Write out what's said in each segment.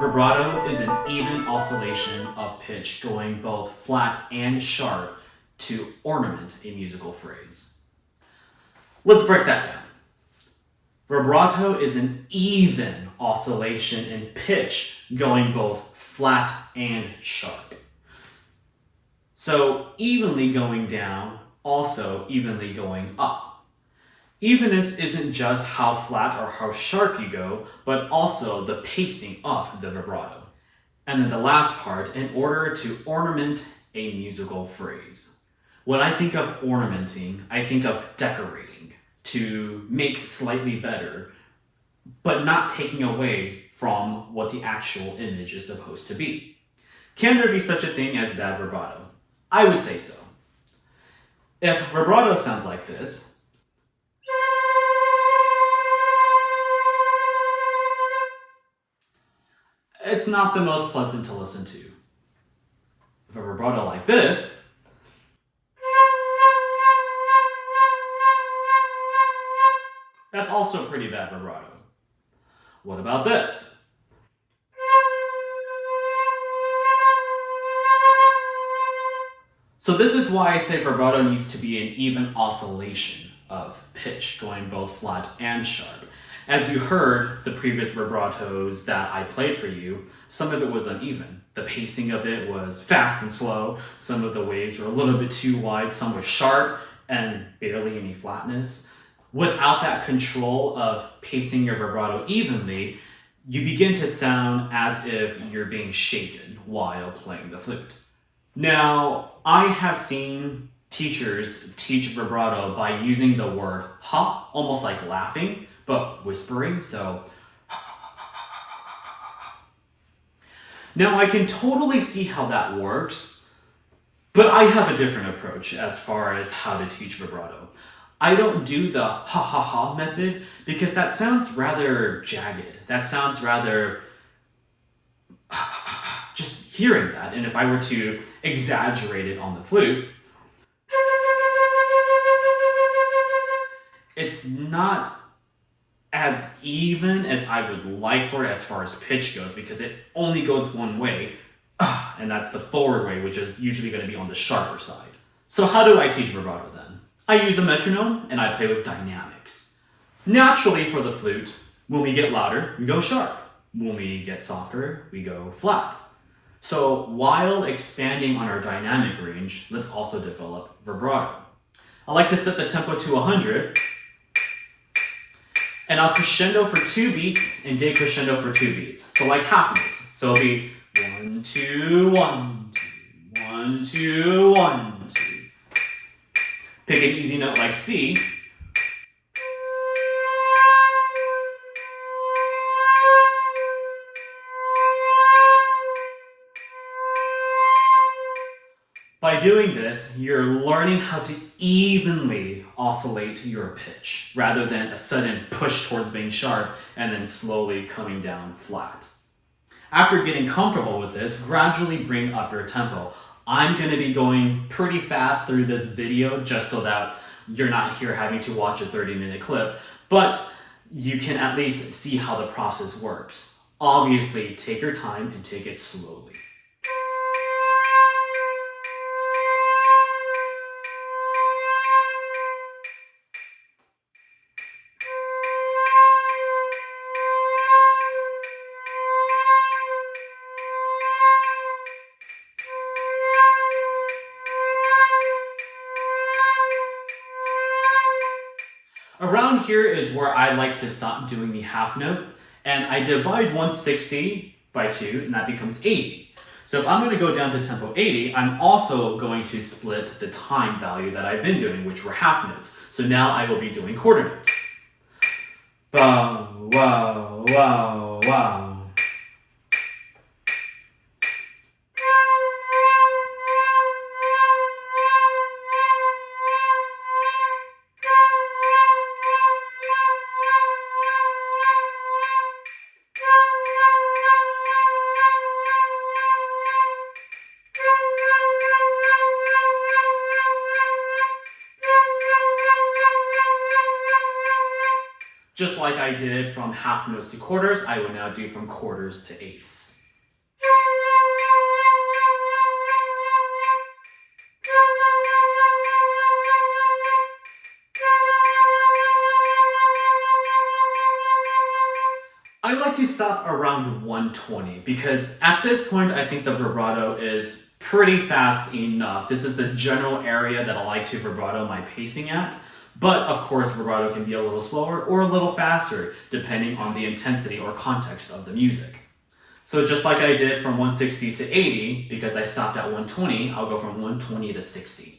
Vibrato is an even oscillation of pitch going both flat and sharp to ornament a musical phrase. Let's break that down. Vibrato is an even oscillation in pitch going both flat and sharp. So evenly going down, also evenly going up. Evenness isn't just how flat or how sharp you go, but also the pacing of the vibrato. And then the last part, in order to ornament a musical phrase. When I think of ornamenting, I think of decorating, to make slightly better, but not taking away from what the actual image is supposed to be. Can there be such a thing as bad vibrato? I would say so. If vibrato sounds like this, it's not the most pleasant to listen to. If a vibrato like this, that's also pretty bad vibrato. What about this? So this is why I say vibrato needs to be an even oscillation of pitch, going both flat and sharp. As you heard the previous vibratos that I played for you, some of it was uneven. The pacing of it was fast and slow. Some of the waves were a little bit too wide. Some were sharp and barely any flatness. Without that control of pacing your vibrato evenly, you begin to sound as if you're being shaken while playing the flute. Now, I have seen teachers teach vibrato by using the word ha, almost like laughing, but whispering, so. Now, I can totally see how that works, but I have a different approach as far as how to teach vibrato. I don't do the ha ha ha method because that sounds rather jagged. That sounds rather just hearing that. And if I were to exaggerate it on the flute, it's not as even as I would like for it as far as pitch goes because it only goes one way, and that's the forward way, which is usually going to be on the sharper side. So how do I teach vibrato then? I use a metronome and I play with dynamics. Naturally for the flute, when we get louder, we go sharp. When we get softer, we go flat. So while expanding on our dynamic range, let's also develop vibrato. I like to set the tempo to 100, and I'll crescendo for 2 beats and decrescendo for 2 beats. So like half notes. So it'll be 1, 2, 1, 2, 1, 2, 1, 2. Pick an easy note like C. By doing this, you're learning how to evenly oscillate your pitch, rather than a sudden push towards being sharp and then slowly coming down flat. After getting comfortable with this, gradually bring up your tempo. I'm going to be going pretty fast through this video just so that you're not here having to watch a 30-minute clip, but you can at least see how the process works. Obviously, take your time and take it slowly. Around here is where I like to stop doing the half note, and I divide 160 by 2, and that becomes 80. So if I'm going to go down to tempo 80, I'm also going to split the time value that I've been doing, which were half notes. So now I will be doing quarter notes. Bow, wow, wow, wow. Just like I did from half notes to quarters, I would now do from quarters to eighths. I like to stop around 120 because at this point I think the vibrato is pretty fast enough. This is the general area that I like to vibrato my pacing at. But of course vibrato can be a little slower or a little faster depending on the intensity or context of the music. So just like I did from 160 to 80, because I stopped at 120, I'll go from 120 to 60.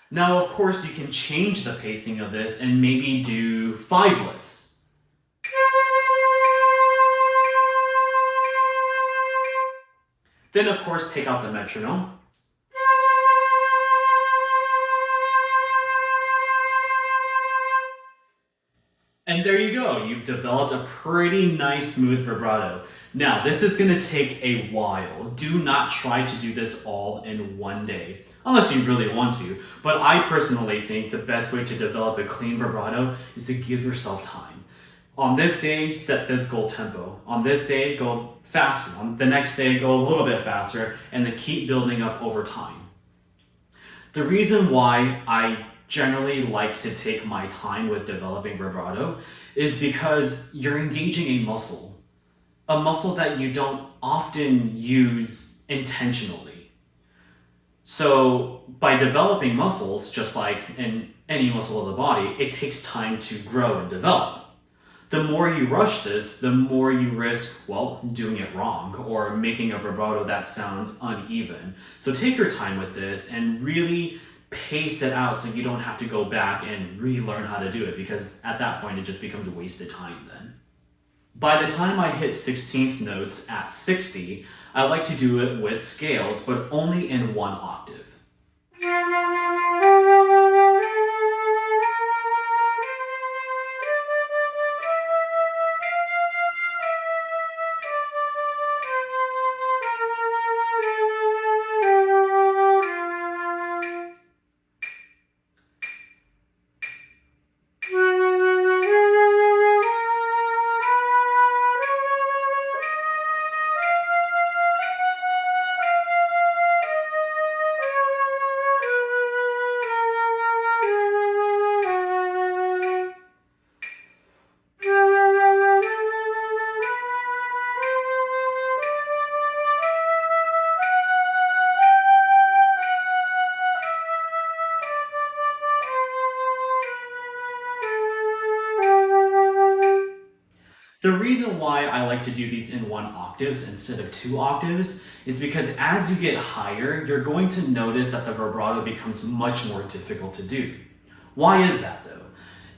Now, of course, you can change the pacing of this and maybe do 5-lets. Then, of course, take out the metronome. And there you go. You've developed a pretty nice smooth vibrato. Now, this is going to take a while. Do not try to do this all in one day, unless you really want to. But I personally think the best way to develop a clean vibrato is to give yourself time. On this day, set this goal tempo. On this day, go faster. On the next day, go a little bit faster, and then keep building up over time. The reason why I generally like to take my time with developing vibrato is because you're engaging a muscle that you don't often use intentionally. So by developing muscles, just like in any muscle of the body, it takes time to grow and develop. The more you rush this, the more you risk, well, doing it wrong or making a vibrato that sounds uneven. So take your time with this and really pace it out so you don't have to go back and relearn how to do it, because at that point it just becomes a wasted time then. By the time I hit 16th notes at 60, I like to do it with scales, but only in one octave. The reason why I like to do these in 1 octaves instead of 2 octaves is because as you get higher, you're going to notice that the vibrato becomes much more difficult to do. Why is that though?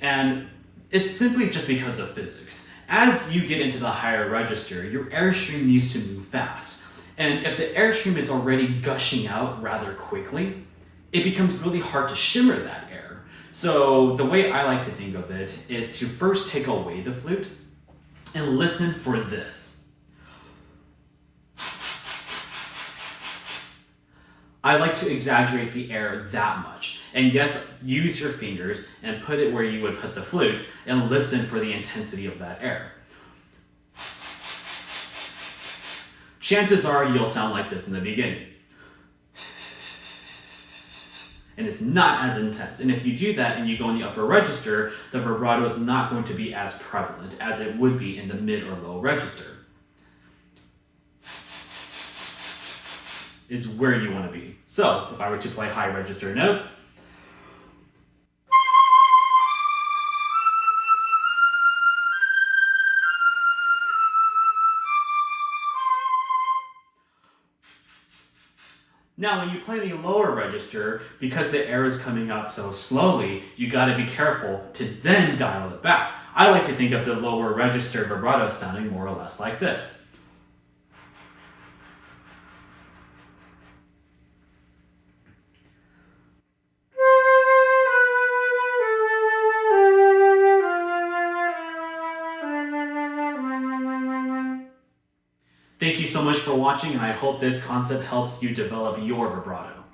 And it's simply just because of physics. As you get into the higher register, your airstream needs to move fast. And if the airstream is already gushing out rather quickly, it becomes really hard to shimmer that air. So the way I like to think of it is to first take away the flute and listen for this. I like to exaggerate the air that much. And yes, use your fingers and put it where you would put the flute and listen for the intensity of that air. Chances are you'll sound like this in the beginning. And it's not as intense. And if you do that and you go in the upper register, the vibrato is not going to be as prevalent as it would be in the mid or low register. Is where you want to be. So if I were to play high register notes, now, when you play the lower register, because the air is coming out so slowly, you gotta be careful to then dial it back. I like to think of the lower register vibrato sounding more or less like this. Thank you so much for watching, and I hope this concept helps you develop your vibrato.